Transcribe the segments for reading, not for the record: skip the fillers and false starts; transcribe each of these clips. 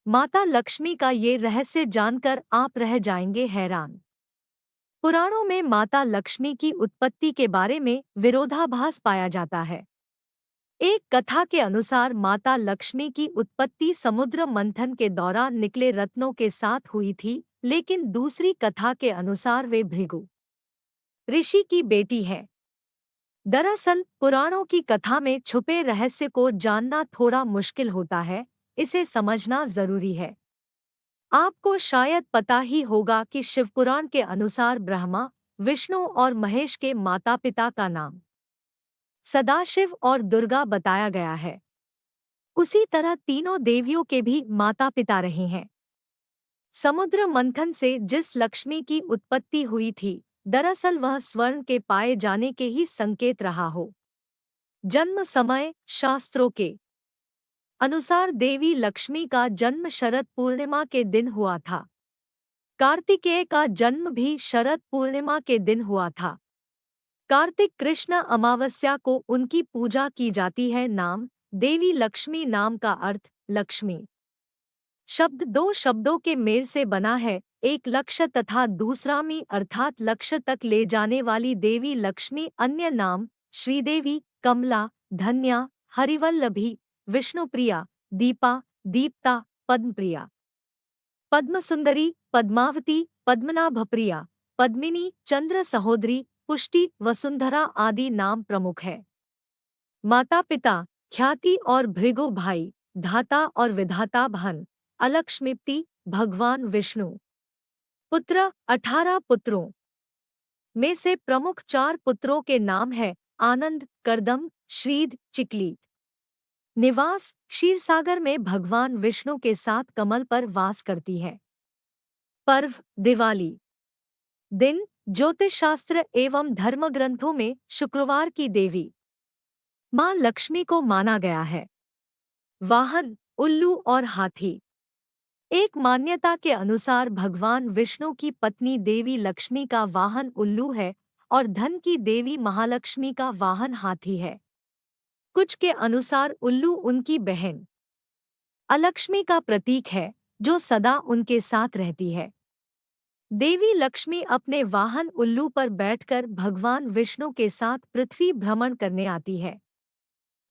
माता लक्ष्मी का ये रहस्य जानकर आप रह जाएंगे हैरान। पुराणों में माता लक्ष्मी की उत्पत्ति के बारे में विरोधाभास पाया जाता है। एक कथा के अनुसार माता लक्ष्मी की उत्पत्ति समुद्र मंथन के दौरान निकले रत्नों के साथ हुई थी, लेकिन दूसरी कथा के अनुसार वे भृगु ऋषि की बेटी है। दरअसल पुराणों की कथा में छुपे रहस्य को जानना थोड़ा मुश्किल होता है, इसे समझना जरूरी है। आपको शायद पता ही होगा कि शिवपुराण के अनुसार ब्रह्मा, विष्णु और महेश के माता-पिता का नाम सदाशिव और दुर्गा बताया गया है। उसी तरह तीनों देवियों के भी माता-पिता रहे हैं। समुद्र मंथन से जिस लक्ष्मी की उत्पत्ति हुई थी, दरअसल वह स्वर्ण के पाए जाने के ही संकेत रहा हो। जन्म समय शास्त्रों के अनुसार देवी लक्ष्मी का जन्म शरद पूर्णिमा के दिन हुआ था। कार्तिकेय का जन्म भी शरद पूर्णिमा के दिन हुआ था। कार्तिक कृष्ण अमावस्या को उनकी पूजा की जाती है। नाम देवी लक्ष्मी, नाम का अर्थ लक्ष्मी शब्द दो शब्दों के मेल से बना है, एक लक्ष्य तथा दूसरा मी अर्थात लक्ष्य तक ले जाने वाली देवी लक्ष्मी। अन्य नाम श्रीदेवी, कमला, धन्या, हरिवल्लभी, विष्णुप्रिया, दीपा, दीप्ता, पद्मप्रिया, पद्मसुंदरी, पद्मावती, पद्मनाभप्रिया, पद्मिनी, चंद्र सहोदरी, पुष्टि, वसुंधरा आदि नाम प्रमुख है। माता पिता ख्याति और भृगु भाई, धाता और विधाता बहन, अलक्ष्मीप्ति भगवान विष्णु। पुत्र 18 पुत्रों में से प्रमुख 4 पुत्रों के नाम है आनंद, करदम, श्रीद, चिकलीत। निवास क्षीरसागर में भगवान विष्णु के साथ कमल पर वास करती है। पर्व दिवाली। दिन ज्योतिष शास्त्र एवं धर्मग्रंथों में शुक्रवार की देवी मां लक्ष्मी को माना गया है। वाहन उल्लू और हाथी। एक मान्यता के अनुसार भगवान विष्णु की पत्नी देवी लक्ष्मी का वाहन उल्लू है और धन की देवी महालक्ष्मी का वाहन हाथी है। कुछ के अनुसार उल्लू उनकी बहन अलक्ष्मी का प्रतीक है, जो सदा उनके साथ रहती है। देवी लक्ष्मी अपने वाहन उल्लू पर बैठकर भगवान विष्णु के साथ पृथ्वी भ्रमण करने आती है।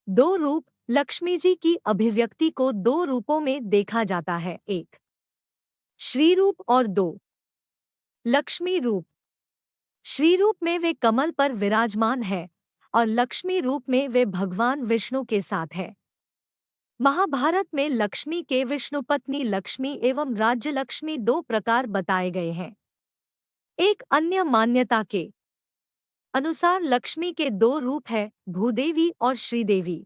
2 रूप लक्ष्मी जी की अभिव्यक्ति को 2 रूपों में देखा जाता है, एक श्री रूप और 2 लक्ष्मी रूप। श्री रूप में वे कमल पर विराजमान है और लक्ष्मी रूप में वे भगवान विष्णु के साथ है। महाभारत में लक्ष्मी के विष्णुपत्नी लक्ष्मी एवं राज्य लक्ष्मी 2 प्रकार बताए गए हैं। एक अन्य मान्यता के अनुसार लक्ष्मी के 2 रूप है, भूदेवी और श्रीदेवी।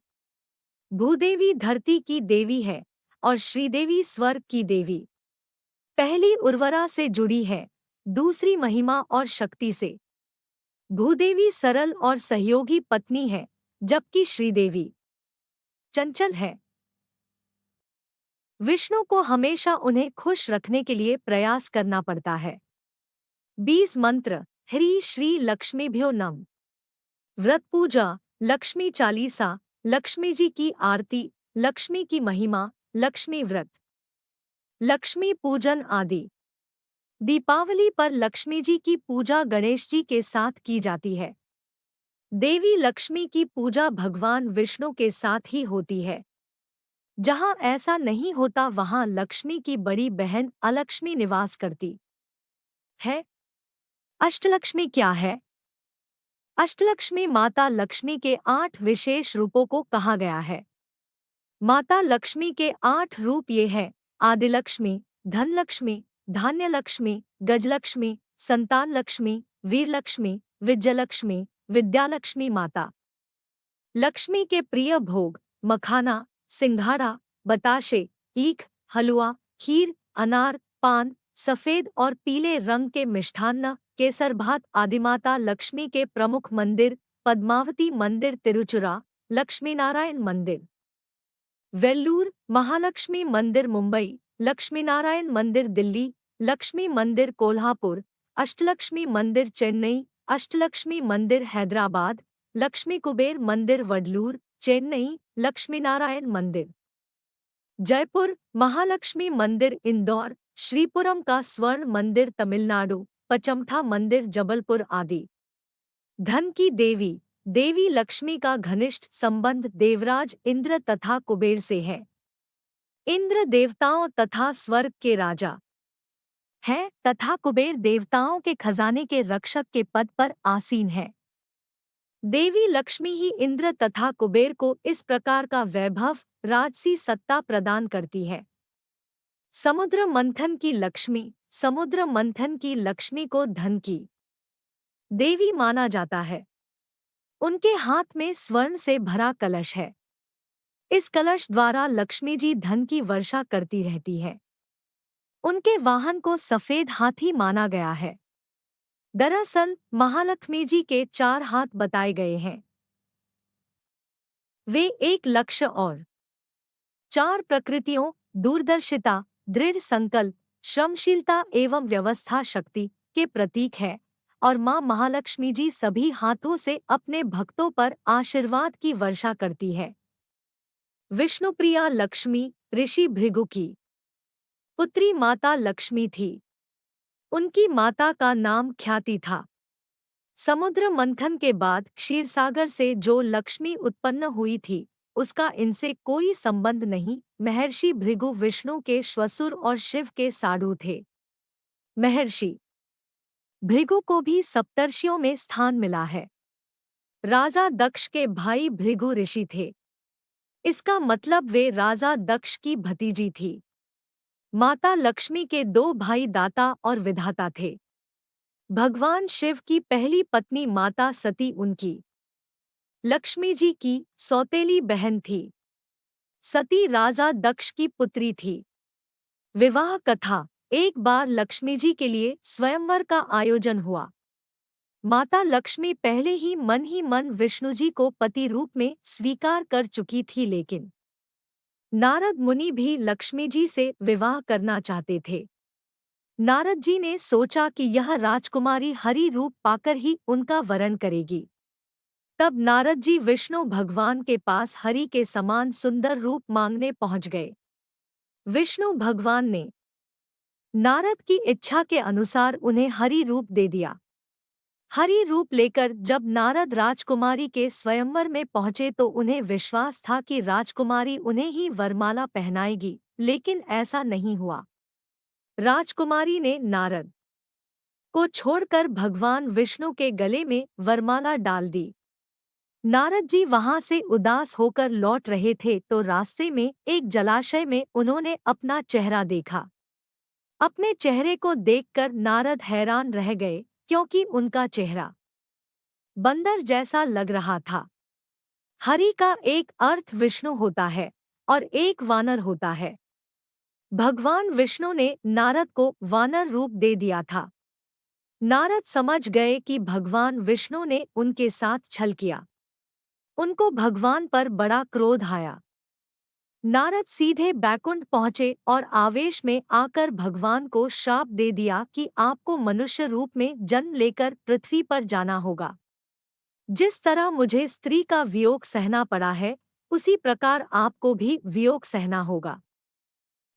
भूदेवी धरती की देवी है और श्रीदेवी स्वर्ग की देवी। पहली उर्वरा से जुड़ी है, दूसरी महिमा और शक्ति से। भूदेवी सरल और सहयोगी पत्नी है, जबकि श्रीदेवी चंचल है। विष्णु को हमेशा उन्हें खुश रखने के लिए प्रयास करना पड़ता है। 20 मंत्र ह्री श्री लक्ष्मीभ्यो नमः। व्रत पूजा लक्ष्मी चालीसा, लक्ष्मी जी की आरती, लक्ष्मी की महिमा, लक्ष्मी व्रत, लक्ष्मी पूजन आदि। दीपावली पर लक्ष्मी जी की पूजा गणेश जी के साथ की जाती है। देवी लक्ष्मी की पूजा भगवान विष्णु के साथ ही होती है। जहां ऐसा नहीं होता वहां लक्ष्मी की बड़ी बहन अलक्ष्मी निवास करती है। अष्टलक्ष्मी क्या है? अष्टलक्ष्मी माता लक्ष्मी के 8 विशेष रूपों को कहा गया है। माता लक्ष्मी के 8 रूप ये हैं: आदिलक्ष्मी, धनलक्ष्मी, धान्यलक्ष्मी, गजलक्ष्मी, संतान लक्ष्मी, वीरलक्ष्मी, विजयलक्ष्मी, विद्यालक्ष्मी। माता लक्ष्मी के प्रिय भोग मखाना, सिंघाड़ा, बताशे, ईख, हलवा, खीर, अनार, पान, सफेद और पीले रंग के मिष्ठान्न, केसर भात आदि। माता लक्ष्मी के प्रमुख मंदिर पद्मावती मंदिर तिरुचुरा, लक्ष्मीनारायण मंदिर वेल्लूर, महालक्ष्मी मंदिर मुंबई, लक्ष्मीनारायण मंदिर दिल्ली, लक्ष्मी मंदिर कोल्हापुर, अष्टलक्ष्मी मंदिर चेन्नई, अष्टलक्ष्मी मंदिर हैदराबाद, लक्ष्मी कुबेर मंदिर वडलूर, चेन्नई, लक्ष्मीनारायण मंदिर जयपुर महालक्ष्मी मंदिर इंदौर, श्रीपुरम का स्वर्ण मंदिर तमिलनाडु, पचमठा मंदिर जबलपुर आदि। धन की देवी देवी लक्ष्मी का घनिष्ठ संबंध देवराज इंद्र तथा कुबेर से है। इंद्र देवताओं तथा स्वर्ग के राजा हैं तथा कुबेर देवताओं के खजाने के रक्षक के पद पर आसीन है। देवी लक्ष्मी ही इंद्र तथा कुबेर को इस प्रकार का वैभव, राजसी सत्ता प्रदान करती है। समुद्र मंथन की लक्ष्मी समुद्र मंथन की लक्ष्मी को धन की देवी माना जाता है। उनके हाथ में स्वर्ण से भरा कलश है। इस कलश द्वारा लक्ष्मी जी धन की वर्षा करती रहती है। उनके वाहन को सफेद हाथी माना गया है। दरअसल महालक्ष्मी जी के 4 हाथ बताए गए हैं। वे एक लक्ष्य और 4 प्रकृतियों, दूरदर्शिता, दृढ़ संकल्प, श्रमशीलता एवं व्यवस्था शक्ति के प्रतीक है और मां महालक्ष्मी जी सभी हाथों से अपने भक्तों पर आशीर्वाद की वर्षा करती है। विष्णुप्रिया लक्ष्मी ऋषि भृगु की पुत्री माता लक्ष्मी थी। उनकी माता का नाम ख्याति था। समुद्र मंथन के बाद क्षीरसागर से जो लक्ष्मी उत्पन्न हुई थी, उसका इनसे कोई संबंध नहीं। महर्षि भृगु विष्णु के श्वशुर और शिव के साडू थे। महर्षि भृगु को भी सप्तर्षियों में स्थान मिला है। राजा दक्ष के भाई भृगु ऋषि थे। इसका मतलब वे राजा दक्ष की भतीजी थी। माता लक्ष्मी के 2 भाई दाता और विधाता थे। भगवान शिव की पहली पत्नी माता सती उनकी लक्ष्मी जी की सौतेली बहन थी। सती राजा दक्ष की पुत्री थी। विवाह कथा। एक बार लक्ष्मी जी के लिए स्वयंवर का आयोजन हुआ। माता लक्ष्मी पहले ही मन विष्णु जी को पति रूप में स्वीकार कर चुकी थी, लेकिन नारद मुनि भी लक्ष्मी जी से विवाह करना चाहते थे। नारद जी ने सोचा कि यह राजकुमारी हरि रूप पाकर ही उनका वरण करेगी। तब नारद जी विष्णु भगवान के पास हरि के समान सुंदर रूप मांगने पहुंच गए। विष्णु भगवान ने नारद की इच्छा के अनुसार उन्हें हरि रूप दे दिया। हरि रूप लेकर जब नारद राजकुमारी के स्वयंवर में पहुंचे तो उन्हें विश्वास था कि राजकुमारी उन्हें ही वरमाला पहनाएगी, लेकिन ऐसा नहीं हुआ। राजकुमारी ने नारद को छोड़कर भगवान विष्णु के गले में वरमाला डाल दी। नारद जी वहां से उदास होकर लौट रहे थे तो रास्ते में एक जलाशय में उन्होंने अपना चेहरा देखा। अपने चेहरे को देखकर नारद हैरान रह गए, क्योंकि उनका चेहरा बंदर जैसा लग रहा था। हरि का एक अर्थ विष्णु होता है और एक वानर होता है। भगवान विष्णु ने नारद को वानर रूप दे दिया था। नारद समझ गए कि भगवान विष्णु ने उनके साथ छल किया। उनको भगवान पर बड़ा क्रोध आया। नारद सीधे बैकुंठ पहुंचे और आवेश में आकर भगवान को श्राप दे दिया कि आपको मनुष्य रूप में जन्म लेकर पृथ्वी पर जाना होगा। जिस तरह मुझे स्त्री का वियोग सहना पड़ा है, उसी प्रकार आपको भी वियोग सहना होगा।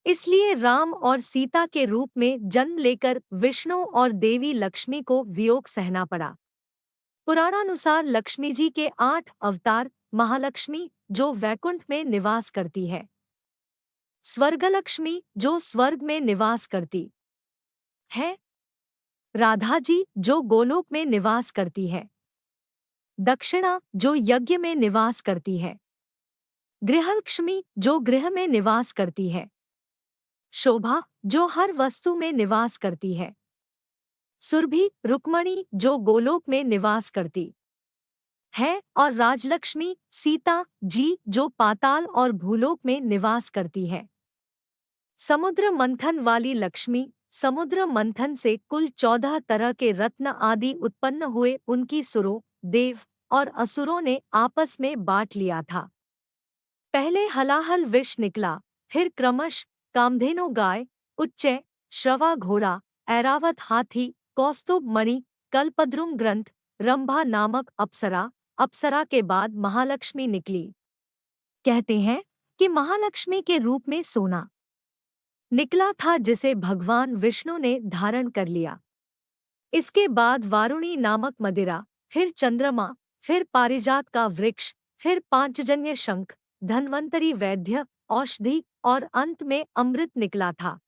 इसलिए राम और सीता के रूप में जन्म लेकर विष्णु और देवी लक्ष्मी को वियोग सहना पड़ा। पुराणानुसार लक्ष्मी जी के 8 अवतार, महालक्ष्मी जो वैकुंठ में निवास करती है, स्वर्गलक्ष्मी जो स्वर्ग में निवास करती है, राधा जी जो गोलोक में निवास करती है, दक्षिणा जो यज्ञ में निवास करती है, गृहलक्ष्मी जो गृह में निवास करती है, शोभा जो हर वस्तु में निवास करती है, सुरभि रुक्मणी जो गोलोक में निवास करती है और राजलक्ष्मी सीता जी जो पाताल और भूलोक में निवास करती है। समुद्र मंथन वाली लक्ष्मी, समुद्र मंथन से कुल 14 तरह के रत्न आदि उत्पन्न हुए। उनकी सुरों, देव और असुरों ने आपस में बांट लिया था। पहले हलाहल विष निकला, फिर क्रमश कामधेनु गाय, उच्चय, श्रवा घोड़ा, ऐरावत हाथी, कौस्तुभ मणि, कल्पद्रुम ग्रंथ, रंभा नामक अप्सरा। अप्सरा के बाद महालक्ष्मी निकली। कहते हैं कि महालक्ष्मी के रूप में सोना निकला था जिसे भगवान विष्णु ने धारण कर लिया। इसके बाद वारुणी नामक मदिरा, फिर चंद्रमा, फिर पारिजात का वृक्ष, फिर पांचजन्य शंख, धन्वंतरी वैद्य, औषधि और अंत में अमृत निकला था।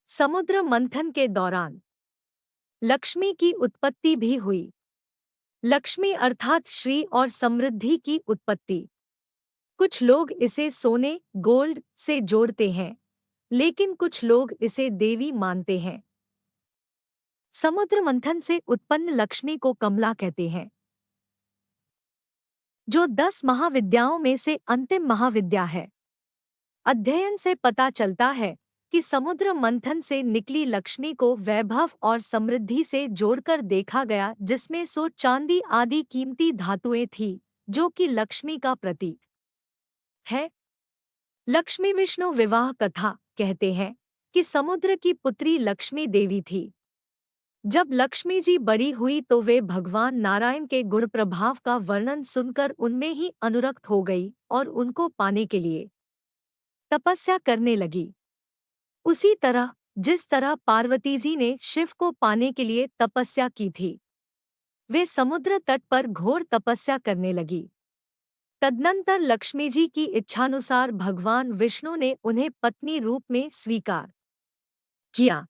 समुद्र मंथन के दौरान लक्ष्मी की उत्पत्ति भी हुई। लक्ष्मी अर्थात श्री और समृद्धि की उत्पत्ति। कुछ लोग इसे सोने, गोल्ड से जोड़ते हैं, लेकिन कुछ लोग इसे देवी मानते हैं। समुद्र मंथन से उत्पन्न लक्ष्मी को कमला कहते हैं, जो 10 महाविद्याओं में से अंतिम महाविद्या है। अध्ययन से पता चलता है कि समुद्र मंथन से निकली लक्ष्मी को वैभव और समृद्धि से जोड़कर देखा गया, जिसमें चांदी आदि कीमती धातुएं थीं, जो कि लक्ष्मी का प्रतीक है। लक्ष्मी विष्णु विवाह कथा कहते हैं कि समुद्र की पुत्री लक्ष्मी देवी थी। जब लक्ष्मी जी बड़ी हुई तो वे भगवान नारायण के गुण प्रभाव का वर्णन सुनकर उनमें ही अनुरक्त हो गई और उनको पाने के लिए तपस्या करने लगी। उसी तरह जिस तरह पार्वती जी ने शिव को पाने के लिए तपस्या की थी, वे समुद्र तट पर घोर तपस्या करने लगी। तदनंतर लक्ष्मी जी की इच्छानुसार भगवान विष्णु ने उन्हें पत्नी रूप में स्वीकार किया।